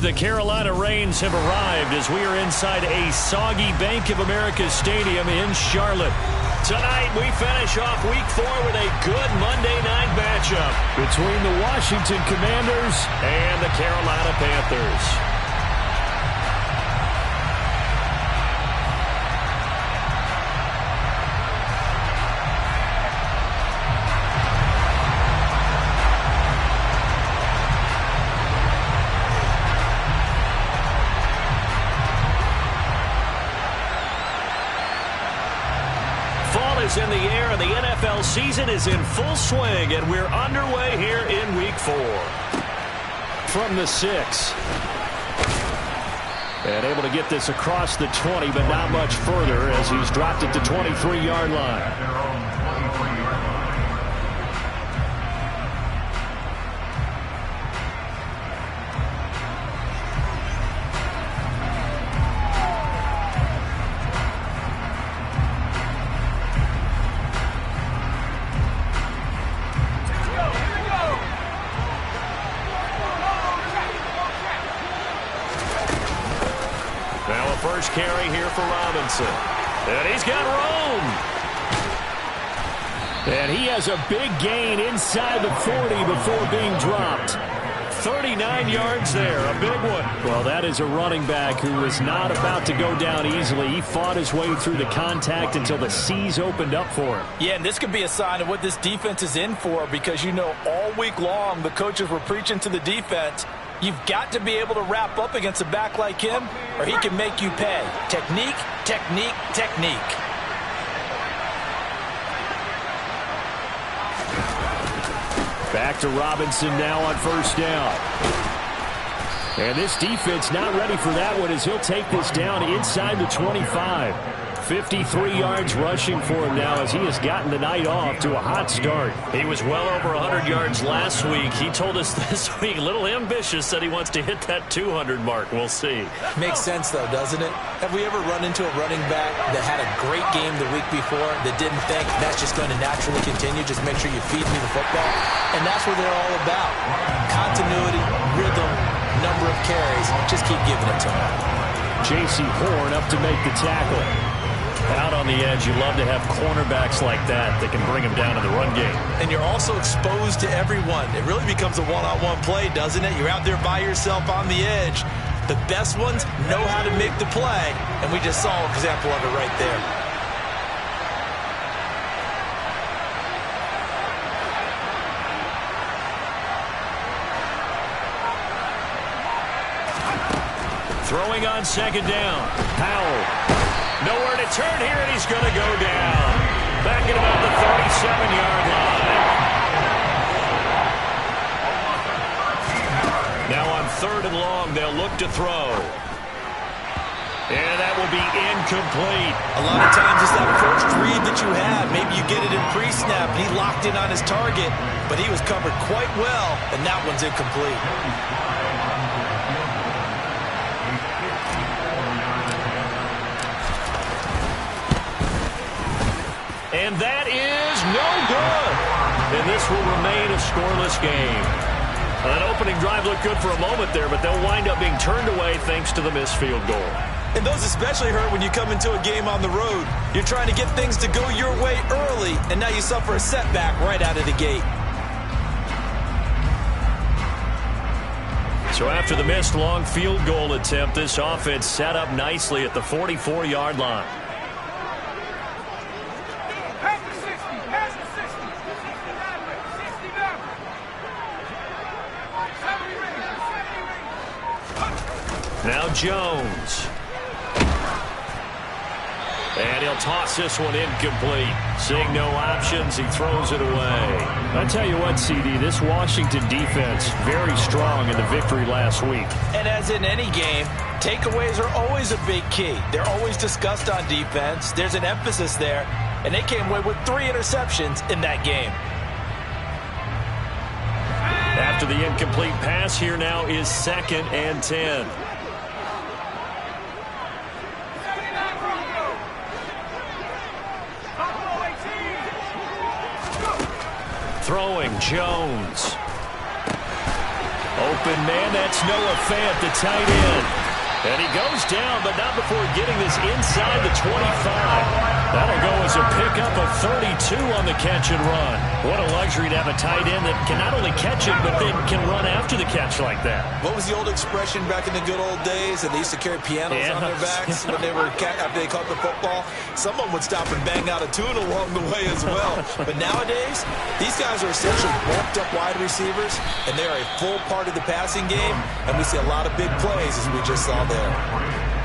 The Carolina Rains have arrived as we are inside a soggy Bank of America Stadium in Charlotte. Tonight, we finish off Week 4 with a good Monday night matchup between the Washington Commanders and the Carolina Panthers. In the air, and the NFL season is in full swing, and we're underway here in Week 4. From the 6. And able to get this across the 20, but not much further as he's dropped it to 23-yard line. First carry here for Robinson. And he's got room. And he has a big gain inside the 40 before being dropped. 39 yards there, a big one. Well, that is a running back who was not about to go down easily. He fought his way through the contact until the seas opened up for him. Yeah, and this could be a sign of what this defense is in for, because, you know, all week long the coaches were preaching to the defense, you've got to be able to wrap up against a back like him, or he can make you pay. Technique, technique, technique. Back to Robinson now on first down. And this defense not ready for that one as he'll take this down inside the 25. 53 yards rushing for him now as he has gotten the night off to a hot start. He was well over 100 yards last week. He told us this week, a little ambitious, said he wants to hit that 200 mark. We'll see. Makes sense, though, doesn't it? Have we ever run into a running back that had a great game the week before that didn't think that's just going to naturally continue? Just make sure you feed me the football. And that's what they're all about. Continuity, rhythm, number of carries. Just keep giving it to him. J.C. Horn up to make the tackle. Out on the edge, you love to have cornerbacks like that can bring them down in the run game. And you're also exposed to everyone. It really becomes a one-on-one play, doesn't it? You're out there by yourself on the edge. The best ones know how to make the play, and we just saw an example of it right there. Throwing on second down. Powell. Nowhere to turn here, and he's going to go down. Back at about the 37-yard line. Now on third and long, they'll look to throw. And that will be incomplete. A lot of times it's that first read that you have. Maybe you get it in pre-snap, and he locked in on his target, but he was covered quite well, and that one's incomplete. And that is no good. And this will remain a scoreless game. That opening drive looked good for a moment there, but they'll wind up being turned away thanks to the missed field goal. And those especially hurt when you come into a game on the road. You're trying to get things to go your way early, and now you suffer a setback right out of the gate. So after the missed long field goal attempt, this offense set up nicely at the 44-yard line. Now Jones. And he'll toss this one incomplete. Seeing no options, he throws it away. I tell you what, CD, this Washington defense, very strong in the victory last week. And as in any game, takeaways are always a big key. They're always discussed on defense. There's an emphasis there, and they came away with 3 interceptions in that game. After the incomplete pass, here now is 2nd and 10. Throwing Jones. Open man, that's Noah Fant, the tight end. And he goes down, but not before getting this inside the 25. That'll go as a pickup of 32 on the catch and run. What a luxury to have a tight end that can not only catch it, but then can run after the catch like that. What was the old expression back in the good old days? And they used to carry pianos on their backs when they were after they caught the football. Someone would stop and bang out a tune along the way as well. But nowadays, these guys are essentially bulked up wide receivers, and they're a full part of the passing game. And we see a lot of big plays, as we just saw there.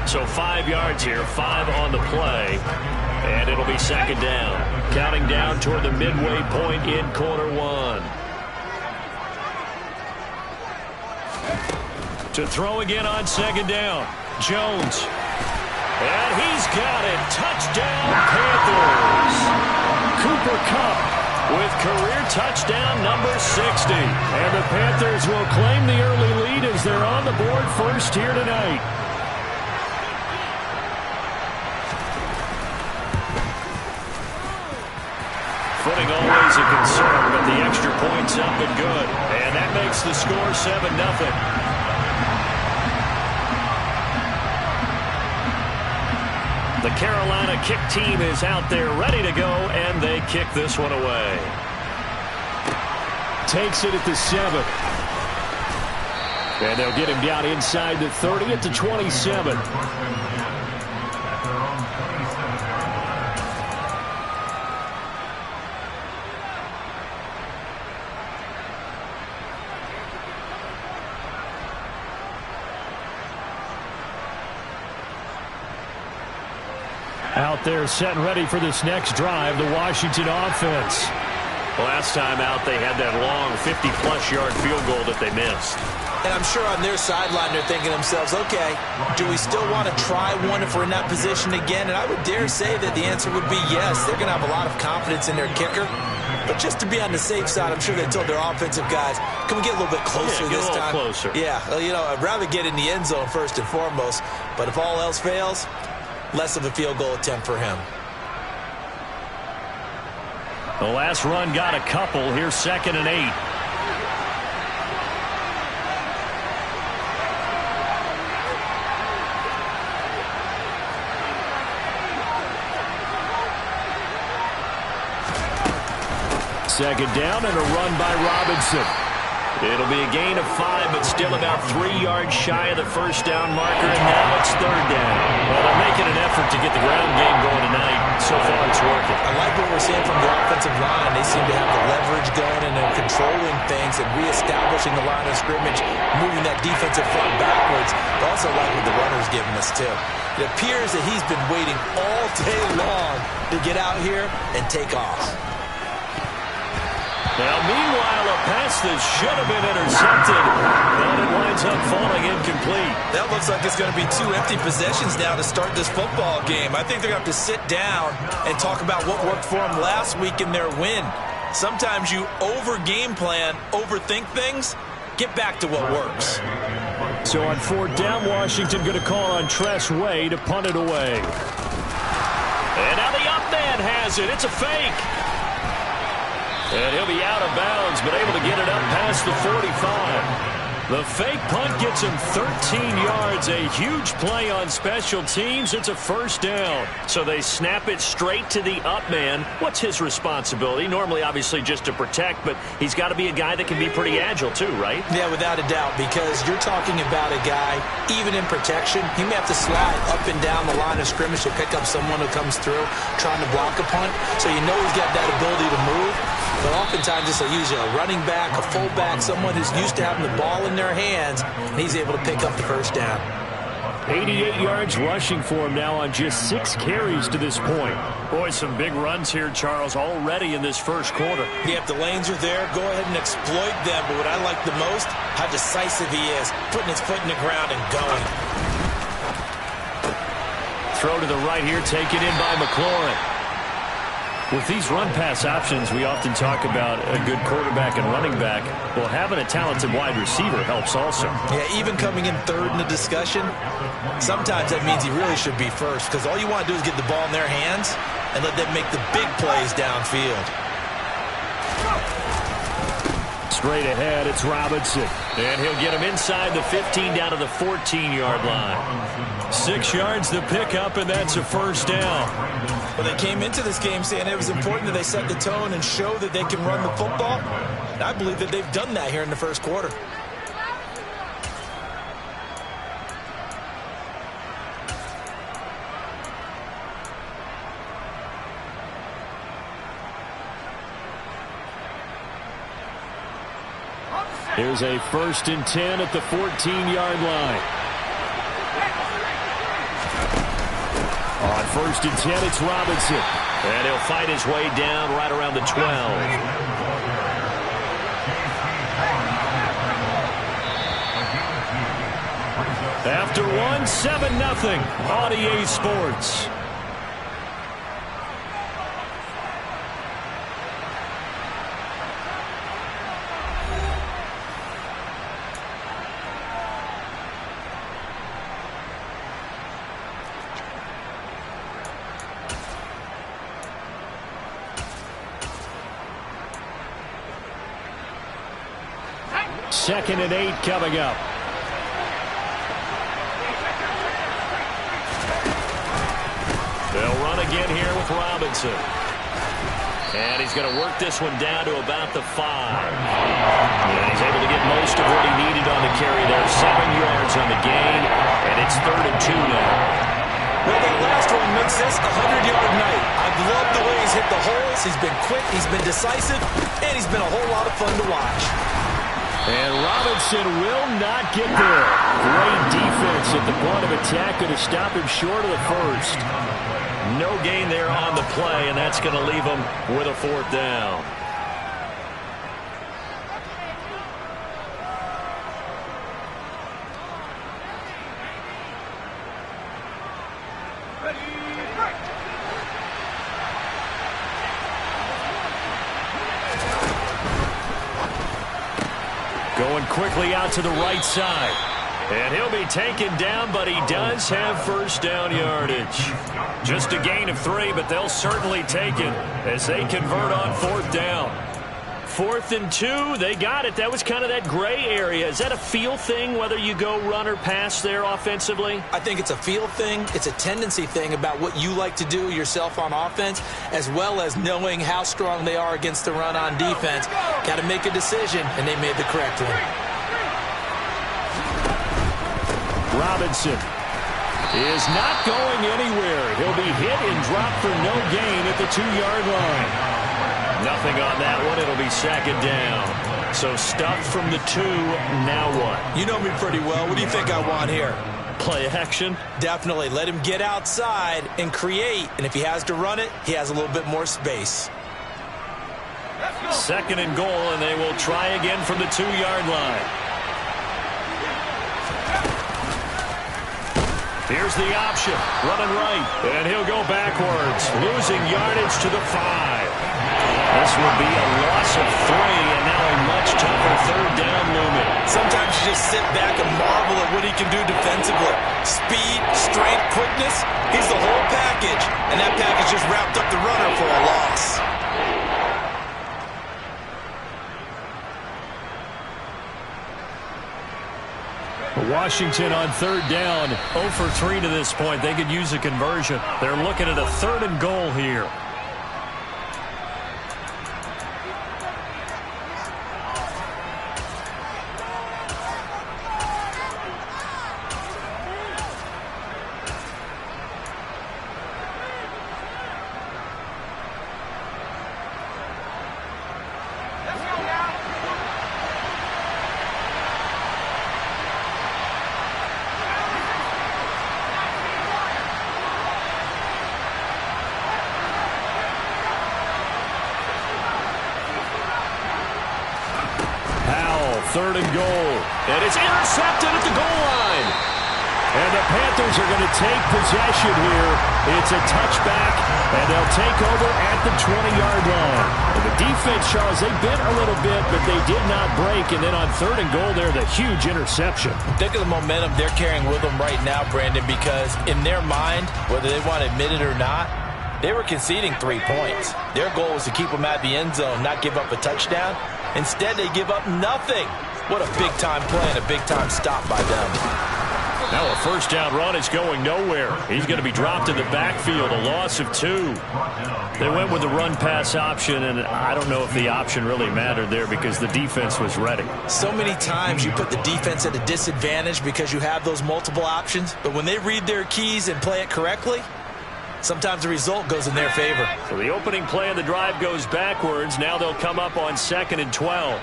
So 5 yards here, 5 on the play. And it'll be second down. Counting down toward the midway point in quarter one. To throw again on second down. Jones. And he's got it. Touchdown, Panthers. Cooper Kupp with career touchdown number 60. And the Panthers will claim the early lead as they're on the board first here tonight. Footing always a concern, but the extra point's up and good. And that makes the score 7-0. The Carolina kick team is out there ready to go, and they kick this one away. Takes it at the 7. And they'll get him down inside the 30 at the 27. Out there set and ready for this next drive, the Washington offense. Last time out, they had that long 50-plus yard field goal that they missed. And I'm sure on their sideline they're thinking to themselves, okay, do we still want to try one if we're in that position again? And I would dare say that the answer would be yes. They're going to have a lot of confidence in their kicker. But just to be on the safe side, I'm sure they told their offensive guys, can we get a little bit closer this time? Closer. Yeah, well, you know, I'd rather get in the end zone first and foremost. But if all else fails, less of a field goal attempt for him. The last run got a couple. Here's 2nd and 8. Second down and a run by Robinson. It'll be a gain of 5, but still about 3 yards shy of the first down marker, and now it's 3rd down. Well, they're making an effort to get the ground game going tonight. So far, it's working. I like what we're seeing from the offensive line. They seem to have the leverage going, and they're controlling things and reestablishing the line of scrimmage, moving that defensive front backwards. I also like what the runner's giving us, too. It appears that he's been waiting all day long to get out here and take off. Now, meanwhile, a pass that should have been intercepted, but it winds up falling incomplete. That looks like it's going to be 2 empty possessions now to start this football game. I think they're going to have to sit down and talk about what worked for them last week in their win. Sometimes you over-game plan, overthink things, get back to what works. So on 4th down, Washington going to call on Tress Way to punt it away. And now the up man has it. It's a fake. And he'll be out of bounds, but able to get it up past the 45. The fake punt gets him 13 yards. A huge play on special teams. It's a 1st down. So they snap it straight to the up man. What's his responsibility? Normally, obviously, just to protect, but he's got to be a guy that can be pretty agile too, right? Yeah, without a doubt, because you're talking about a guy, even in protection, he may have to slide up and down the line of scrimmage to pick up someone who comes through trying to block a punt. So you know he's got that ability to move. But oftentimes it's usually a running back, a fullback, someone who's used to having the ball in their hands, and he's able to pick up the 1st down. 88 yards rushing for him now on just 6 carries to this point. Boy, some big runs here, Charles, already in this 1st quarter. Yeah, if the lanes are there, go ahead and exploit them. But what I like the most, how decisive he is, putting his foot in the ground and going. Throw to the right here, taken in by McLaurin. With these run-pass options, we often talk about a good quarterback and running back. Well, having a talented wide receiver helps also. Yeah, even coming in 3rd in the discussion, sometimes that means he really should be 1st, because all you want to do is get the ball in their hands and let them make the big plays downfield. Straight ahead, it's Robinson. And he'll get him inside the 15 down to the 14-yard line. 6 yards to pick up, and that's a first down. Well, they came into this game saying it was important that they set the tone and show that they can run the football. And I believe that they've done that here in the first quarter. Here's a 1st and 10 at the 14-yard line. On 1st and 10, it's Robinson. And he'll fight his way down right around the 12. After one, 7-0 on EA Sports. Second and 8 coming up. They'll run again here with Robinson. And he's going to work this one down to about the 5. And he's able to get most of what he needed on the carry there. 7 yards on the gain. And it's 3rd and 2 now. Well, that last one makes this a 100-yard night. I've loved the way he's hit the holes. He's been quick, he's been decisive, and he's been a whole lot of fun to watch. And Robinson will not get there. Great defense at the point of attack to stop him short of the first. No gain there on the play, and that's going to leave him with a 4th down. Going quickly out to the right side. And he'll be taken down, but he does have first down yardage. Just a gain of 3, but they'll certainly take it as they convert on 4th down. 4th and 2, they got it. That was kind of that gray area. Is that a feel thing, whether you go run or pass there offensively? I think it's a feel thing. It's a tendency thing about what you like to do yourself on offense, as well as knowing how strong they are against the run on defense. Got to make a decision, and they made the correct one. Robinson is not going anywhere. He'll be hit and dropped for no gain at the 2-yard line. Nothing on that one. It'll be 2nd down. So stuffed from the 2. Now what? You know me pretty well. What do you think I want here? Play action? Definitely. Let him get outside and create. And if he has to run it, he has a little bit more space. 2nd and goal, and they will try again from the 2-yard line. Here's the option. Running right. And he'll go backwards. Losing yardage to the 5. This would be a loss of 3, and now a much tougher 3rd down looming. Sometimes you just sit back and marvel at what he can do defensively. Speed, strength, quickness. He's the whole package. And that package just wrapped up the runner for a loss. Washington on 3rd down, 0 for 3 to this point. They could use a conversion. They're looking at a 3rd and goal here. Third and goal. And it's intercepted at the goal line. And the Panthers are going to take possession here. It's a touchback, and they'll take over at the 20-yard line. And the defense, Charles, they bit a little bit, but they did not break. And then on 3rd and goal there, the huge interception. Think of the momentum they're carrying with them right now, Brandon, because in their mind, whether they want to admit it or not, they were conceding 3 points. Their goal was to keep them at the end zone, not give up a touchdown. Instead, they give up nothing. What a big-time play and a big-time stop by them. Now a first down run is going nowhere. He's going to be dropped in the backfield, a loss of 2. They went with the run-pass option, and I don't know if the option really mattered there because the defense was ready. So many times you put the defense at a disadvantage because you have those multiple options, but when they read their keys and play it correctly, sometimes the result goes in their favor. So the opening play of the drive goes backwards. Now they'll come up on 2nd and 12.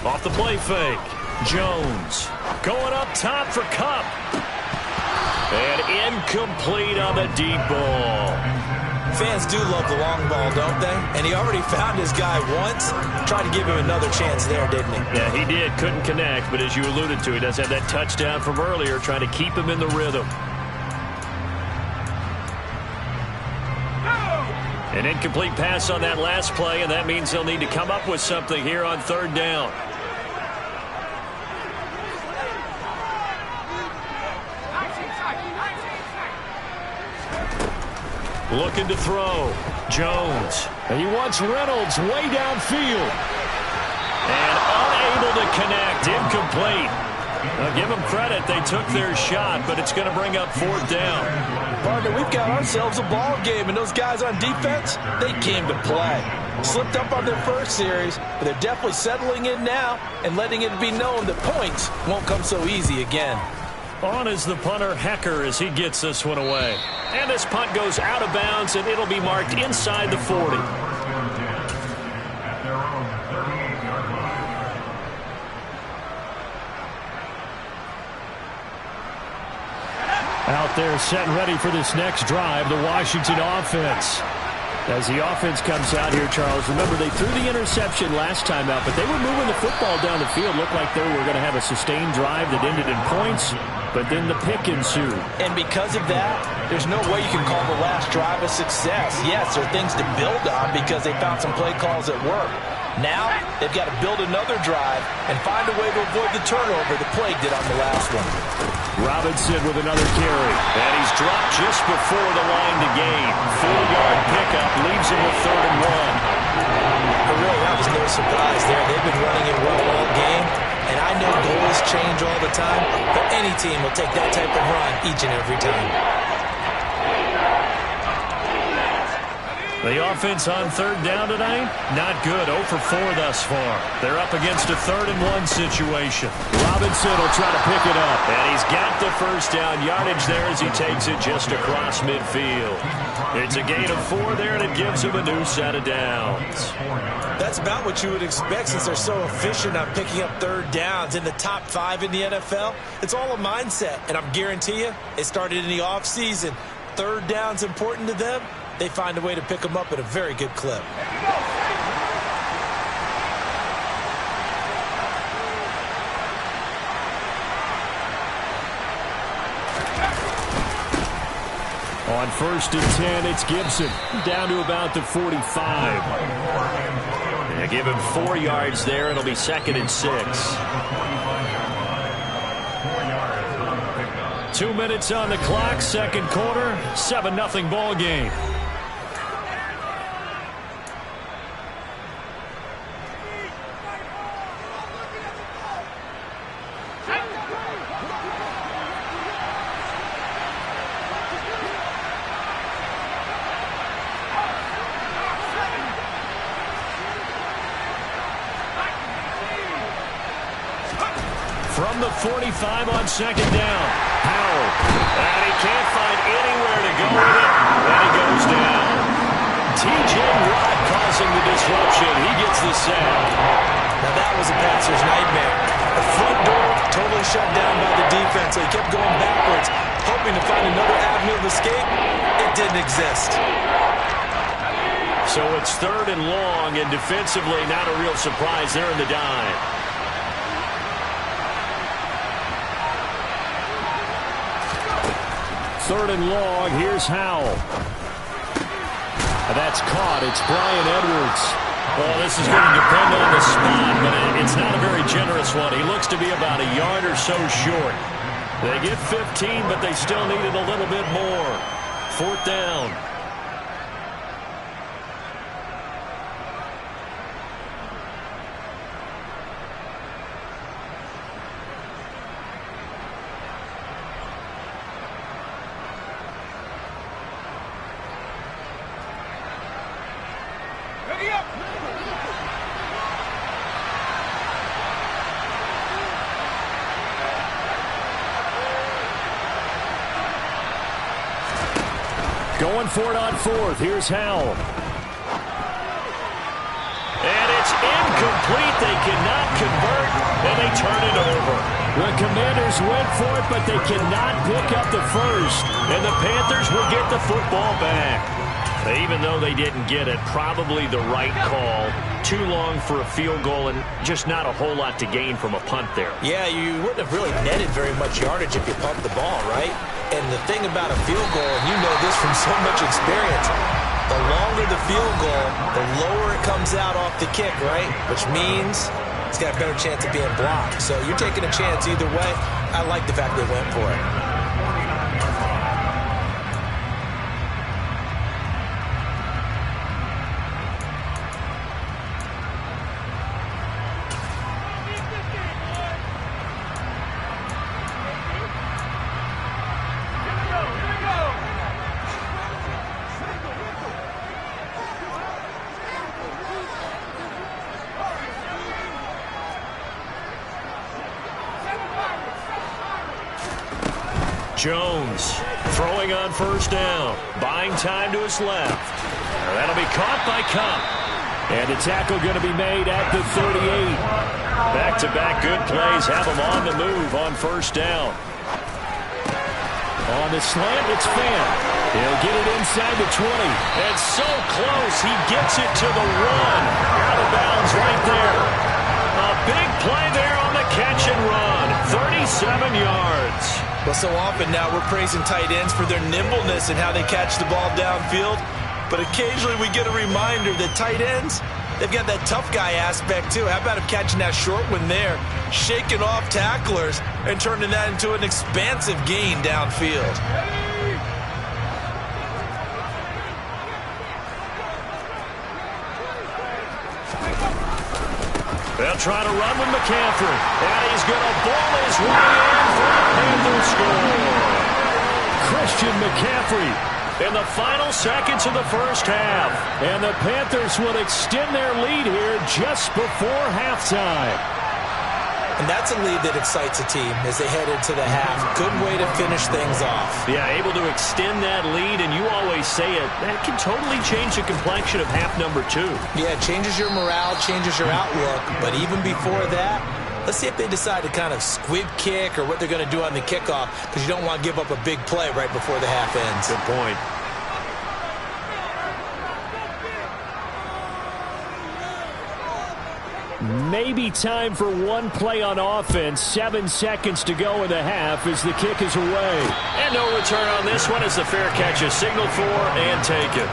Off the play fake. Jones going up top for Kupp. And incomplete on the deep ball. Fans do love the long ball, don't they? And he already found his guy once. Tried to give him another chance there, didn't he? Yeah, he did. Couldn't connect, but as you alluded to, he does have that touchdown from earlier, trying to keep him in the rhythm. An incomplete pass on that last play, and that means they'll need to come up with something here on 3rd down. Looking to throw. Jones. And he wants Reynolds way downfield. And unable to connect. Incomplete. Now give them credit. They took their shot, but it's going to bring up 4th down. Partner, we've got ourselves a ball game, and those guys on defense, they came to play. Slipped up on their first series, but they're definitely settling in now and letting it be known that points won't come so easy again. On is the punter, Hecker, as he gets this one away. And this punt goes out of bounds, and it'll be marked inside the 40. Out there set and ready for this next drive, the Washington offense. As the offense comes out here, Charles, remember they threw the interception last time out, but they were moving the football down the field. Looked like they were going to have a sustained drive that ended in points, but then the pick ensued. And because of that, there's no way you can call the last drive a success. Yes, there are things to build on because they found some play calls that work. Now, they've got to build another drive and find a way to avoid the turnover the Plague did on the last one. Robinson with another carry. And he's dropped just before the line to gain. 4-yard pickup leaves him with 3rd and 1. Really, that was no surprise there. They've been running it well all game. And I know goals change all the time, but any team will take that type of run each and every time. The offense on 3rd down tonight, not good. 0 for 4 thus far. They're up against a 3rd and 1 situation. Robinson will try to pick it up. And he's got the first down yardage there as he takes it just across midfield. It's a gain of 4 there, and it gives him a new set of downs. That's about what you would expect since they're so efficient on picking up 3rd downs in the top 5 in the NFL. It's all a mindset, and I guarantee you it started in the offseason. 3rd down's important to them. They find a way to pick them up at a very good clip. On 1st and 10, it's Gibson. Down to about the 45. They give him 4 yards there. It'll be 2nd and 6. 2 minutes on the clock, 2nd quarter, 7-0 ball game. From the 45 on 2nd down. Howell. And he can't find anywhere to go with it. And he goes down. T.J. Watt causing the disruption. He gets the sack. Now that was a passer's nightmare. The front door totally shut down by the defense. So he kept going backwards, hoping to find another avenue of escape. It didn't exist. So it's 3rd and long, and defensively not a real surprise there in the dive. 3rd and long. Here's Howell. That's caught. It's Bryan Edwards. Well, this is going to depend on the spot, but it's not a very generous one. He looks to be about a yard or so short. They get 15, but they still needed a little bit more. 4th down. Going for it on 4th. Here's Howell. And it's incomplete. They cannot convert, and they turn it over. The Commanders went for it, but they cannot pick up the first. And the Panthers will get the football back. Even though they didn't get it, probably the right call. Too long for a field goal and just not a whole lot to gain from a punt there. Yeah, you wouldn't have really netted very much yardage if you pumped the ball, right? And the thing about a field goal, and you know this from so much experience, the longer the field goal, the lower it comes out off the kick, right? Which means it's got a better chance of being blocked. So you're taking a chance either way. I like the fact they went for it. Jones throwing on 1st down, buying time to his left. That'll be caught by Kupp. And the tackle going to be made at the 38. Back-to-back good plays have him on the move on 1st down. On the slant, it's Fant. He'll get it inside the 20. And so close, he gets it to the 1. Out of bounds right there. A big play there on the catch and run. 37 yards. Well, so often now we're praising tight ends for their nimbleness and how they catch the ball downfield. But occasionally we get a reminder that tight ends, they've got that tough guy aspect too. How about him catching that short one there, shaking off tacklers, and turning that into an expansive gain downfield. They'll try to run with McCaffrey. And he's going to ball his way in for a Panthers score. Christian McCaffrey in the final seconds of the 1st half. And the Panthers will extend their lead here just before halftime. And that's a lead that excites a team as they head into the half. Good way to finish things off. Yeah, able to extend that lead, and you always say it, that can totally change the complexion of half number 2. Yeah, it changes your morale, changes your outlook. But even before that, let's see if they decide to kind of squib kick or what they're going to do on the kickoff, because you don't want to give up a big play right before the half ends. Good point. Maybe time for one play on offense. 7 seconds to go in the half as the kick is away. And no return on this one as the fair catch is signaled for and taken.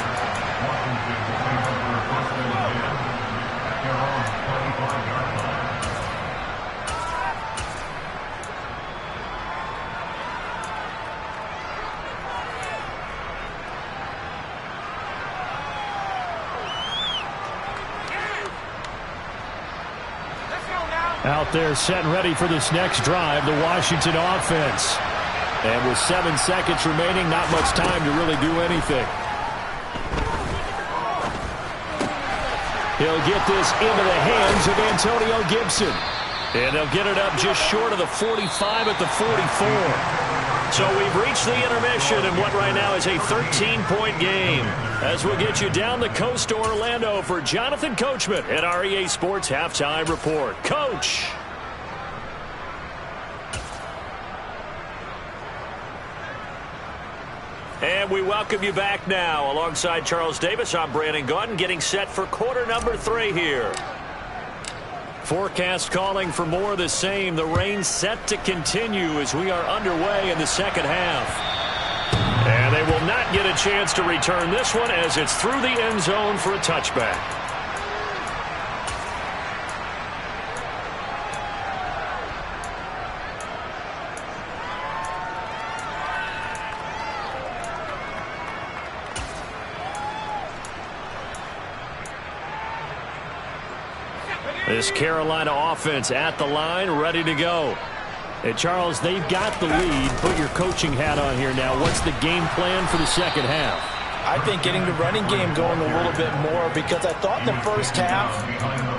Out there set and ready for this next drive, the Washington offense. And with 7 seconds remaining, not much time to really do anything. He'll get this into the hands of Antonio Gibson. And they'll get it up just short of the 45 at the 44. So we've reached the intermission in what right now is a 13-point game. As we'll get you down the coast to Orlando for Jonathan Coachman at our EA Sports Halftime Report. Coach. And we welcome you back now. Alongside Charles Davis, I'm Brandon Gaudin, getting set for quarter number 3 here. Forecast calling for more of the same. The rain set to continue as we are underway in the second half. And they will not get a chance to return this one as it's through the end zone for a touchback. This Carolina offense at the line, ready to go. And Charles, they've got the lead. Put your coaching hat on here now. What's the game plan for the second half? I think getting the running game going a little bit more, because I thought in the first half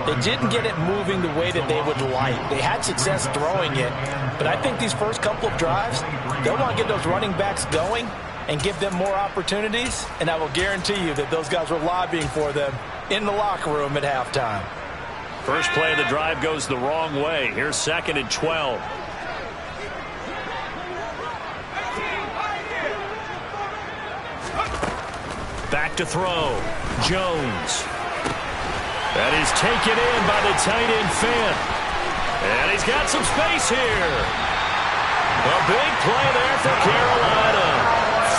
they didn't get it moving the way that they would like. They had success throwing it, but I think these first couple of drives, they'll want to get those running backs going and give them more opportunities, and I will guarantee you that those guys were lobbying for them in the locker room at halftime. First play of the drive goes the wrong way. Here's 2nd and 12. Back to throw. Jones. That is taken in by the tight end Fant. And he's got some space here. A big play there for Carolina.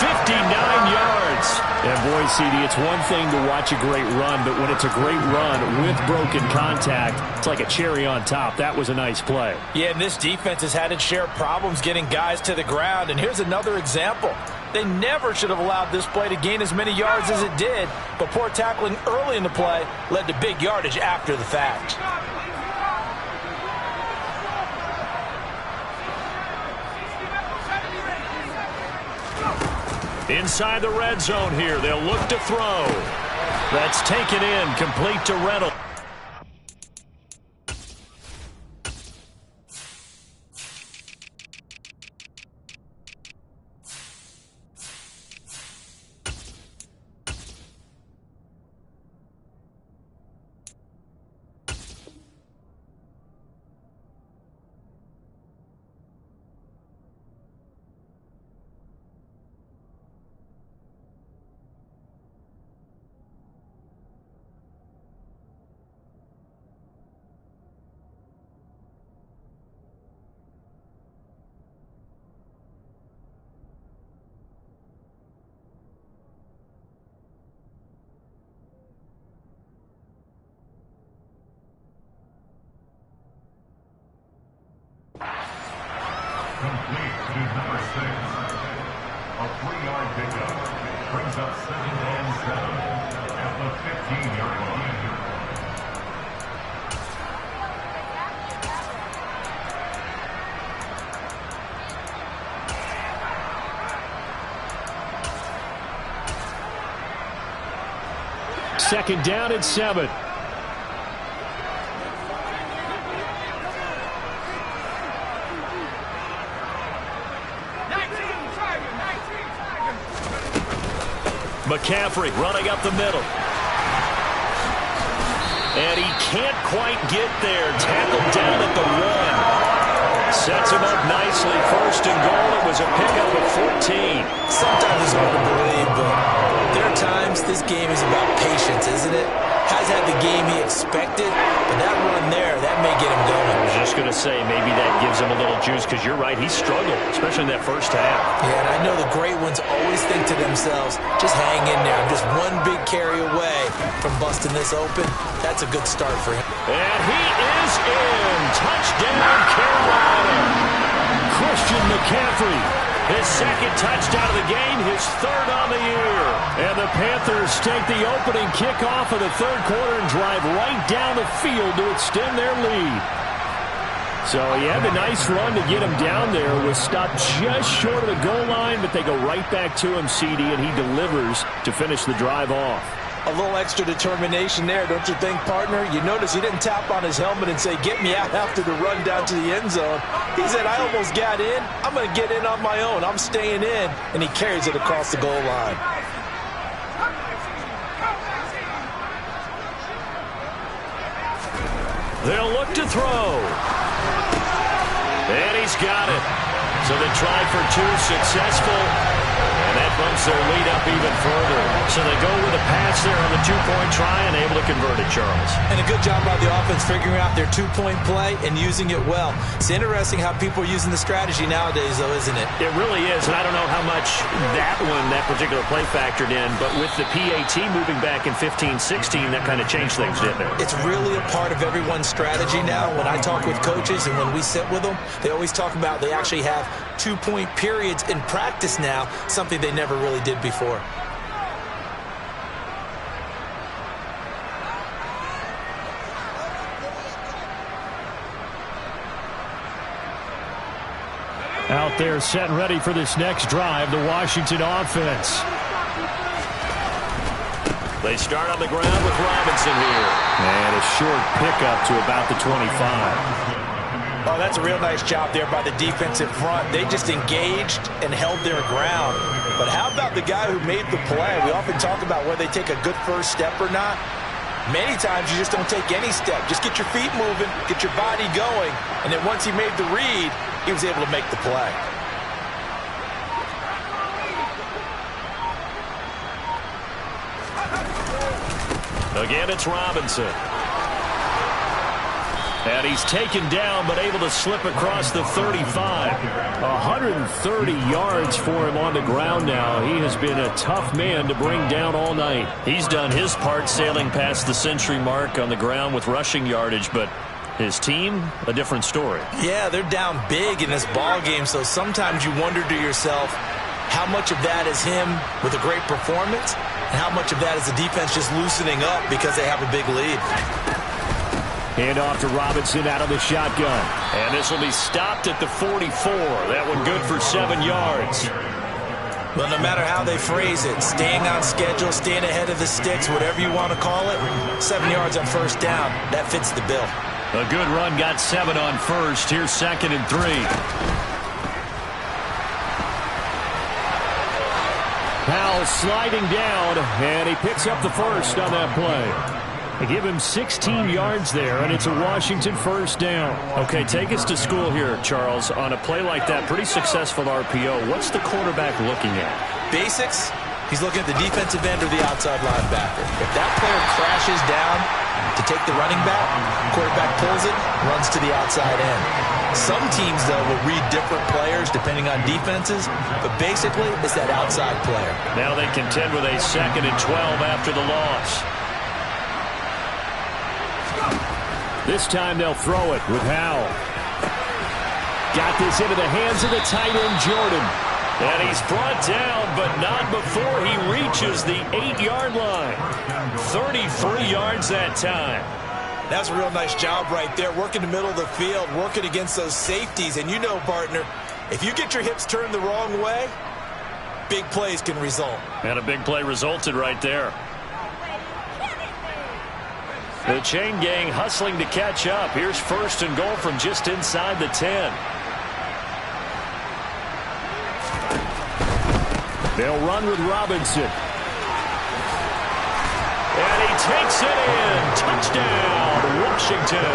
59 yards. And boy, CD, it's one thing to watch a great run, but when it's a great run with broken contact, it's like a cherry on top. That was a nice play. Yeah, and this defense has had its share of problems getting guys to the ground. And here's another example. They never should have allowed this play to gain as many yards as it did, but poor tackling early in the play led to big yardage after the fact. Inside the red zone here, they'll look to throw. That's taken in, complete to Reynolds. Complete to number 6. A 3-yard pickup brings up 2nd and 7 at the 15-yard line. Second down and 7. McCaffrey running up the middle. And he can't quite get there. Tackled down at the 1. Sets him up nicely. 1st and goal. It was a pickup of 14. Sometimes it's hard to believe, but there are times this game is about patience, isn't it? Has had the game he expected, but that run there, that may get him going. I was just going to say, maybe that gives him a little juice, because you're right, he struggled, especially in that first half. Yeah, and I know the great ones always think to themselves, just hang in there. I'm just one big carry away from busting this open. That's a good start for him. And he is in. Touchdown, Carolina. Christian McCaffrey. His 2nd touchdown of the game, his 3rd on the year. And the Panthers take the opening kickoff of the 3rd quarter and drive right down the field to extend their lead. So he had a nice run to get him down there. Was stopped just short of the goal line, but they go right back to him, CD, and he delivers to finish the drive off. A little extra determination there, don't you think, partner? You notice he didn't tap on his helmet and say, get me out after the run down to the end zone. He said, I almost got in. I'm going to get in on my own. I'm staying in. And he carries it across the goal line. They'll look to throw. And he's got it. So they tried for 2, successful. And that bumps their lead up even further. So they go with a pass there on the 2-point try and able to convert it, Charles. And a good job by the offense figuring out their 2-point play and using it well. It's interesting how people are using the strategy nowadays, though, isn't it? It really is, and I don't know how much that particular play factored in, but with the PAT moving back in 15-16, that kind of changed things, didn't it? It's really a part of everyone's strategy now. When I talk with coaches and when we sit with them, they always talk about they actually have 2-point periods in practice now, something they never really did before. Out there set and ready for this next drive, the Washington offense. They start on the ground with Robinson here. And a short pickup to about the 25. Oh, that's a real nice job there by the defensive front. They just engaged and held their ground. But how about the guy who made the play? We often talk about whether they take a good first step or not. Many times you just don't take any step. Just get your feet moving, get your body going, and then once he made the read, he was able to make the play. Again, it's Robinson. And he's taken down, but able to slip across the 35. 130 yards for him on the ground now. He has been a tough man to bring down all night. He's done his part sailing past the century mark on the ground with rushing yardage, but his team, a different story. Yeah, they're down big in this ball game, so sometimes you wonder to yourself how much of that is him with a great performance and how much of that is the defense just loosening up because they have a big lead. Hand off to Robinson out of the shotgun. And this will be stopped at the 44. That one good for 7 yards. Well, no matter how they phrase it, staying on schedule, staying ahead of the sticks, whatever you want to call it, 7 yards on first down, that fits the bill. A good run got 7 on first. Here's 2nd and 3. Powell sliding down, and he picks up the first on that play. They give him 16 yards there, and it's a Washington first down. Okay, take us to school here, Charles. On a play like that, pretty successful RPO. What's the quarterback looking at? Basics. He's looking at the defensive end or the outside linebacker. If that player crashes down to take the running back, quarterback pulls it, runs to the outside end. Some teams, though, will read different players depending on defenses, but basically it's that outside player. Now they contend with a 2nd and 12 after the loss. This time they'll throw it with Howell. Got this into the hands of the tight end, Jordan. And he's brought down, but not before he reaches the 8-yard line. 33 yards that time. That's a real nice job right there, working the middle of the field, working against those safeties. And you know, partner, if you get your hips turned the wrong way, big plays can result. And a big play resulted right there. The chain gang hustling to catch up. Here's 1st and goal from just inside the 10. They'll run with Robinson. And he takes it in. Touchdown, Washington.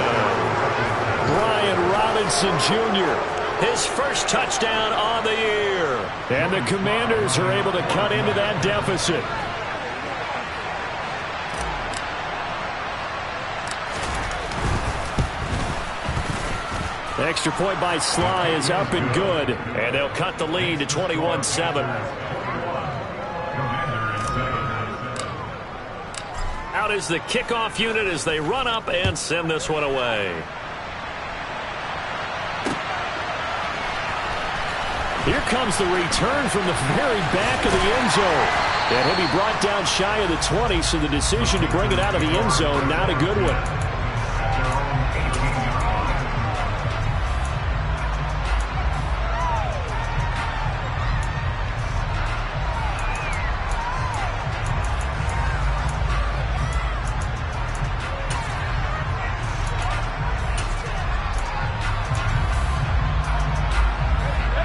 Brian Robinson Jr., his first touchdown on the year. And the Commanders are able to cut into that deficit. Extra point by Sly is up and good. And they'll cut the lead to 21-7. Out is the kickoff unit as they run up and send this one away. Here comes the return from the very back of the end zone. And he'll be brought down shy of the 20, so the decision to bring it out of the end zone, not a good one.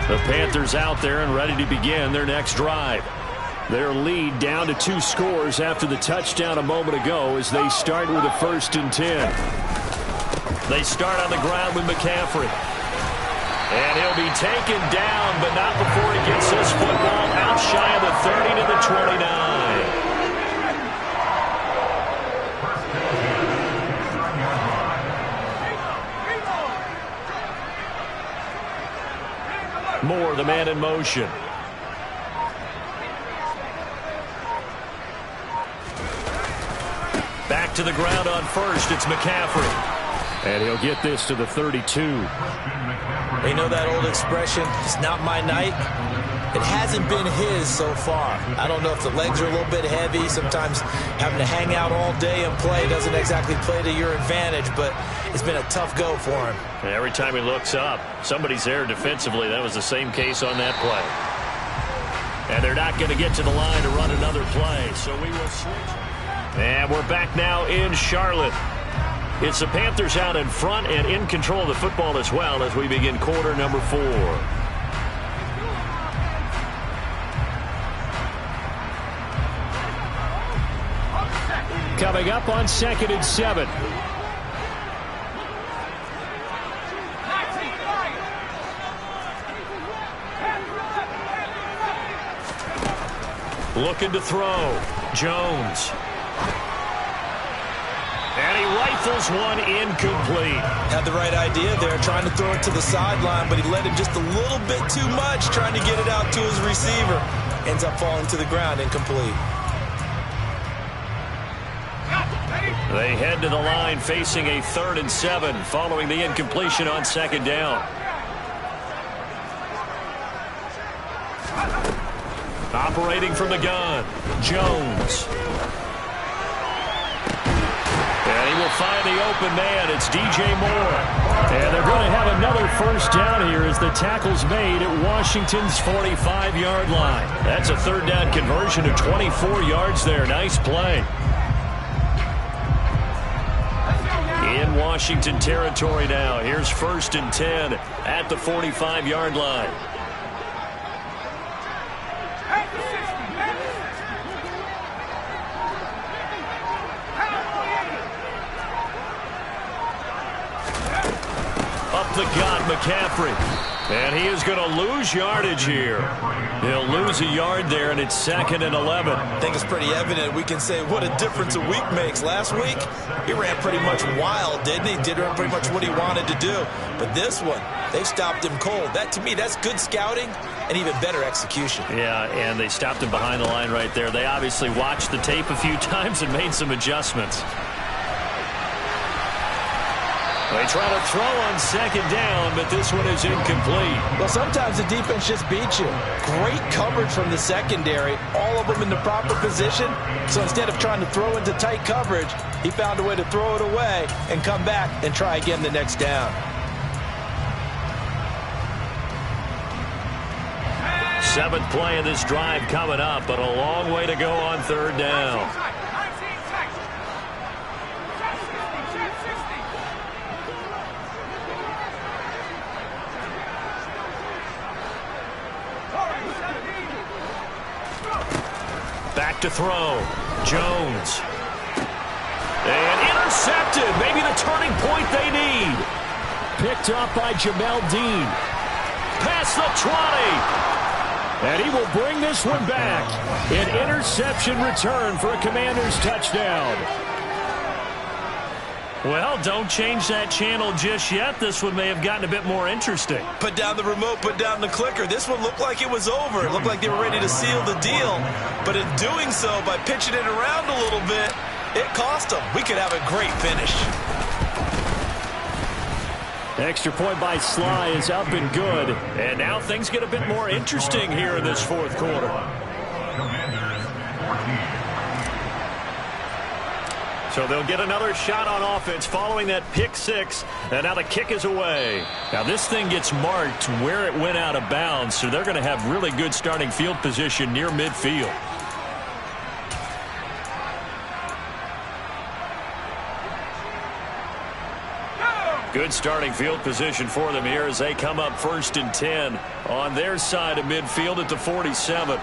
The Panthers out there and ready to begin their next drive. Their lead down to 2 scores after the touchdown a moment ago as they start with a 1st and 10. They start on the ground with McCaffrey. And he'll be taken down, but not before he gets his football out shy of the 30 to the 29. Moore, the man in motion. Back to the ground on 1st. It's McCaffrey. And he'll get this to the 32. They know that old expression, it's not my night. It hasn't been his so far. I don't know if the legs are a little bit heavy. Sometimes having to hang out all day and play doesn't exactly play to your advantage, but it's been a tough go for him. And every time he looks up, somebody's there defensively. That was the same case on that play. And they're not going to get to the line to run another play, so we will switch. And we're back now in Charlotte. It's the Panthers out in front and in control of the football as well as we begin quarter number 4. Coming up on 2nd and 7. Looking to throw. Jones. And he rifles one incomplete. Had the right idea there, trying to throw it to the sideline, but he let him just a little bit too much, trying to get it out to his receiver. Ends up falling to the ground, incomplete. They head to the line facing a 3rd and 7 following the incompletion on 2nd down. Operating from the gun, Jones. And he will find the open man. It's DJ Moore. And they're going to have another first down here as the tackle's made at Washington's 45-yard line. That's a 3rd down conversion of 24 yards there. Nice play. In Washington territory now. Here's 1st and 10 at the 45-yard line. Up the gut, McCaffrey. And he is going to lose yardage here. He'll lose a yard there, and it's 2nd and 11. I think it's pretty evident. We can say what a difference a week makes. Last week, he ran pretty much wild, didn't he? Did pretty much what he wanted to do. But this one, they stopped him cold. That, to me, that's good scouting and even better execution. Yeah, and they stopped him behind the line right there. They obviously watched the tape a few times and made some adjustments. They try to throw on 2nd down, but this one is incomplete. Well, sometimes the defense just beats you. Great coverage from the secondary, all of them in the proper position. So instead of trying to throw into tight coverage, he found a way to throw it away and come back and try again the next down. Seventh play of this drive coming up, but a long way to go on 3rd down. Back to throw. Jones. And intercepted. Maybe the turning point they need. Picked up by Jamel Dean. Past the 20. And he will bring this one back. An interception return for a Commanders touchdown. Well, don't change that channel just yet. This one may have gotten a bit more interesting. Put down the remote, put down the clicker. This one looked like it was over. It looked like they were ready to seal the deal. But in doing so, by pitching it around a little bit, it cost them. We could have a great finish. Extra point by Sly is up and good. And now things get a bit more interesting here in this 4th quarter. Commanders 14. So they'll get another shot on offense following that pick 6. And now the kick is away. Now this thing gets marked where it went out of bounds. So they're going to have really good starting field position near midfield. Good starting field position for them here as they come up 1st and 10 on their side of midfield at the 47.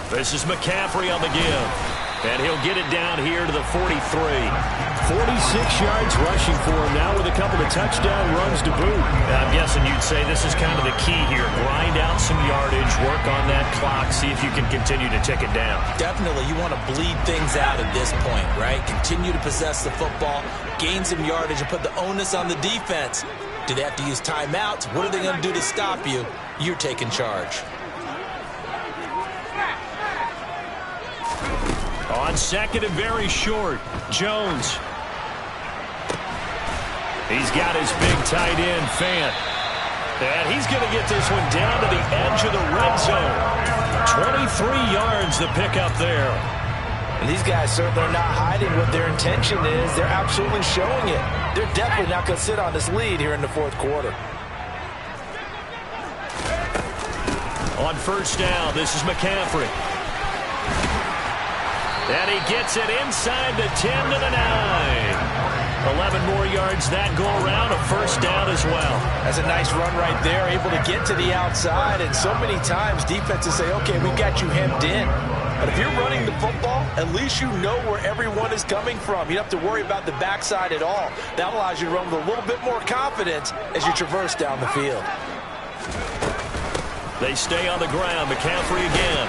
This is McCaffrey on the give. And he'll get it down here to the 43. 46 yards rushing for him now with a couple of touchdown runs to boot. I'm guessing you'd say this is kind of the key here. Grind out some yardage, work on that clock, see if you can continue to tick it down. Definitely, you want to bleed things out at this point, right? Continue to possess the football, gain some yardage, and put the onus on the defense. Do they have to use timeouts? What are they going to do to stop you? You're taking charge. On 2nd and very short, Jones. He's got his big tight end, Fant. And he's going to get this one down to the edge of the red zone. 23 yards the pickup there. And these guys certainly are not hiding what their intention is. They're absolutely showing it. They're definitely not going to sit on this lead here in the fourth quarter. On first down, this is McCaffrey. And he gets it inside the 10 to the 9. 11 more yards that go around, a first down as well. That's a nice run right there, able to get to the outside. And so many times defenses say, okay, we've got you hemmed in. But if you're running the football, at least you know where everyone is coming from. You don't have to worry about the backside at all. That allows you to run with a little bit more confidence as you traverse down the field. They stay on the ground. McCaffrey again.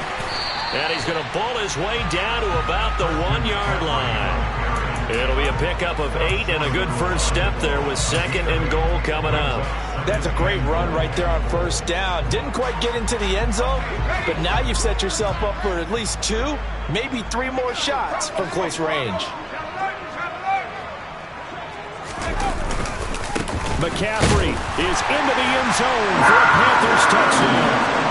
And he's going to ball his way down to about the 1-yard line. It'll be a pickup of 8 and a good first step there with second and goal coming up. That's a great run right there on first down. Didn't quite get into the end zone, but now you've set yourself up for at least 2, maybe 3 more shots from close range. McCaffrey is into the end zone for a Panthers touchdown.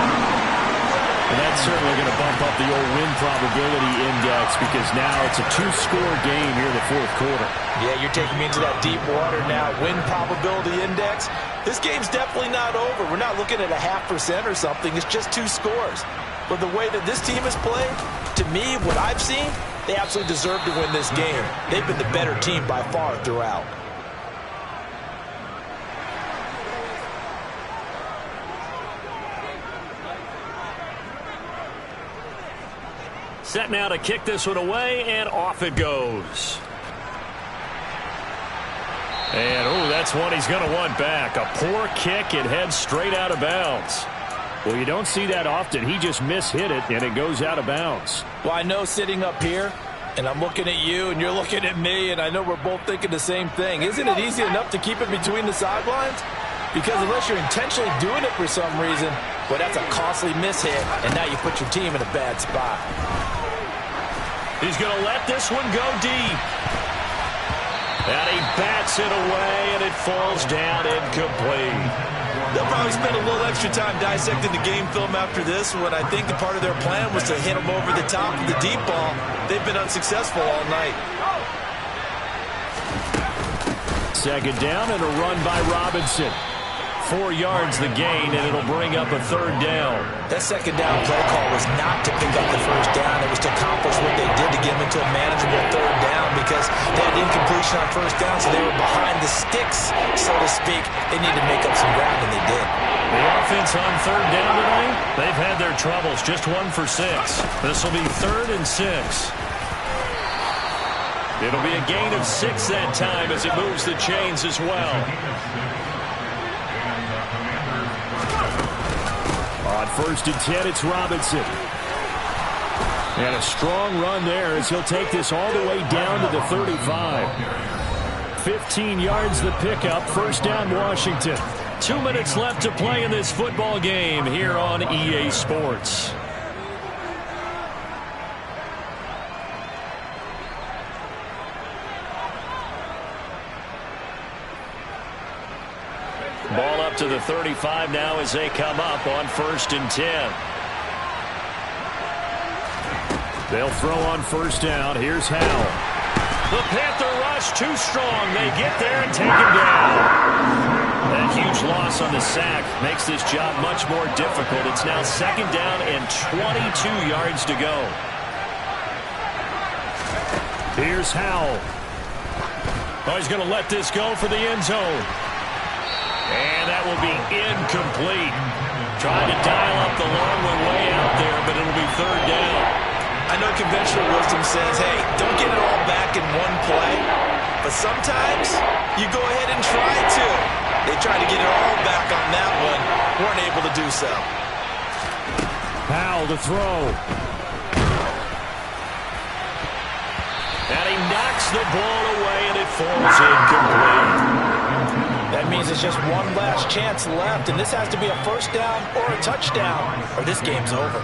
And that's certainly going to bump up the old win probability index because now it's a 2-score game here in the fourth quarter. Yeah, you're taking me into that deep water now. Win probability index. This game's definitely not over. We're not looking at a 0.5% or something. It's just 2 scores. But the way that this team has played, to me, what I've seen, they absolutely deserve to win this game. They've been the better team by far throughout. Set now to kick this one away, and off it goes. And, oh, that's one he's going to want back. A poor kick. It heads straight out of bounds. Well, you don't see that often. He just mishit it, and it goes out of bounds. Well, I know sitting up here, and I'm looking at you, and you're looking at me, and I know we're both thinking the same thing. Isn't it easy enough to keep it between the sidelines? Because unless you're intentionally doing it for some reason, well, that's a costly mishit, and now you put your team in a bad spot. He's going to let this one go deep. And he bats it away, and it falls down incomplete. They'll probably spend a little extra time dissecting the game film after this when I think the part of their plan was to hit them over the top of the deep ball. They've been unsuccessful all night. Second down and a run by Robinson. 4 yards the gain, and it'll bring up a third down. That second down play call was not to pick up the first down. It was to accomplish what they did to get them into a manageable third down because they had incompletion on first down, so they were behind the sticks, so to speak. They needed to make up some ground, and they did. The offense on third down tonight, they've had their troubles. Just 1 for 6. This will be 3rd and 6. It'll be a gain of 6 that time as it moves the chains as well. On 1st and 10, it's Robinson. And a strong run there as he'll take this all the way down to the 35. 15 yards the pickup, first down Washington. 2 minutes left to play in this football game here on EA Sports. Ball up to the 35 now as they come up on 1st and 10. They'll throw on first down. Here's Howell. The Panther rush too strong. They get there and take him down. That huge loss on the sack makes this job much more difficult. It's now 2nd down and 22 yards to go. Here's Howell. Oh, he's going to let this go for the end zone. And that will be incomplete. Trying to dial up the long one way out there, but it'll be 3rd down. I know conventional wisdom says, hey, don't get it all back in one play. But sometimes you go ahead and try to. They tried to get it all back on that one. Weren't able to do so. Powell to throw. And he knocks the ball away, and it falls incomplete. That means it's just one last chance left, and this has to be a first down or a touchdown, or this game's over.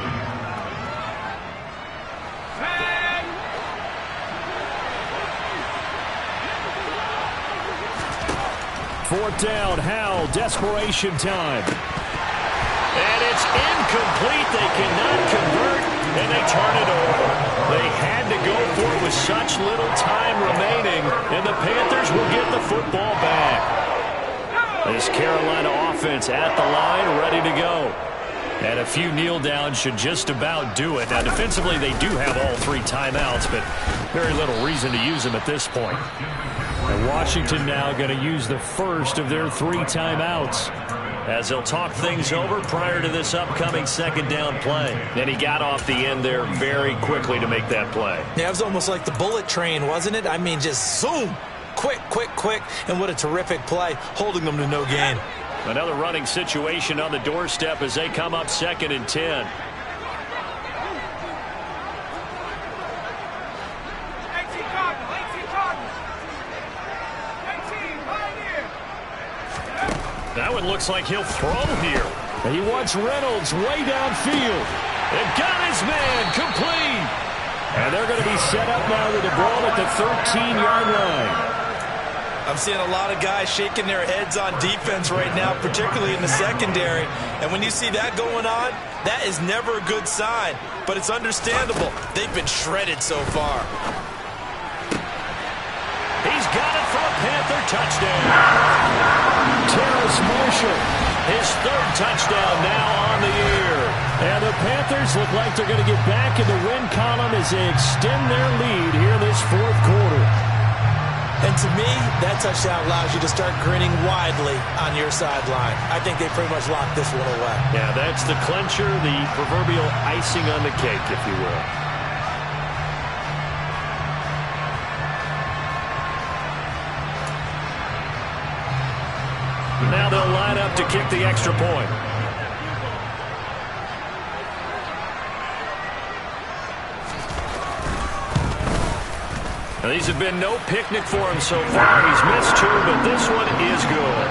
4th down. Howell, desperation time. And it's incomplete. They cannot convert, and they turn it over. They had to go for it with such little time remaining, and the Panthers will get the football back. This Carolina offense at the line, ready to go. And a few kneel downs should just about do it. Now, defensively, they do have all 3 timeouts, but very little reason to use them at this point. And Washington now going to use the first of their 3 timeouts, as they'll talk things over prior to this upcoming 2nd down play. And he got off the end there very quickly to make that play. Yeah, it was almost like the bullet train, wasn't it? I mean, just zoom. Quick, quick, quick. And what a terrific play, holding them to no gain. Another running situation on the doorstep as they come up 2nd and 10. That one looks like he'll throw here. And he wants Reynolds way downfield. And got his man complete. And they're going to be set up now with the ball at the 13-yard line. I'm seeing a lot of guys shaking their heads on defense right now, particularly in the secondary. And when you see that going on, that is never a good sign. But it's understandable. They've been shredded so far. He's got it for a Panther touchdown. Terrace Marshall, his 3rd touchdown now on the year. And the Panthers look like they're going to get back in the win column as they extend their lead here this 4th quarter. And to me, that touchdown allows you to start grinning widely on your sideline. I think they pretty much locked this one away. Yeah, that's the clincher, the proverbial icing on the cake, if you will. Now they'll line up to kick the extra point. Now, these have been no picnic for him so far. He's missed 2, but this one is good.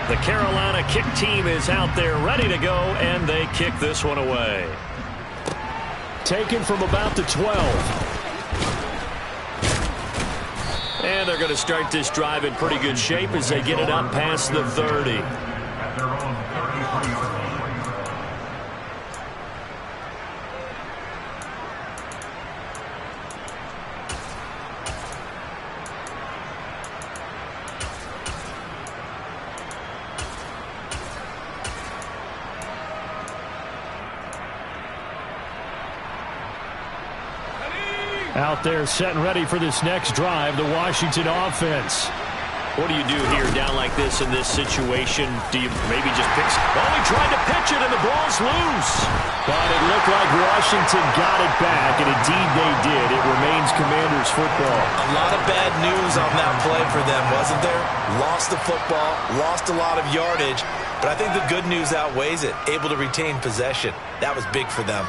The Carolina kick team is out there ready to go, and they kick this one away. Taken from about the 12. And they're going to start this drive in pretty good shape as they get it up past the 30. At their own 33-yard line. Out there set and ready for this next drive, the Washington offense. What do you do here down like this in this situation? Do you maybe just pick? Oh, he tried to pitch it and the ball's loose. But it looked like Washington got it back, and indeed they did. It remains Commanders football. A lot of bad news on that play for them, wasn't there? Lost the football, lost a lot of yardage, but I think the good news outweighs it. Able to retain possession. That was big for them.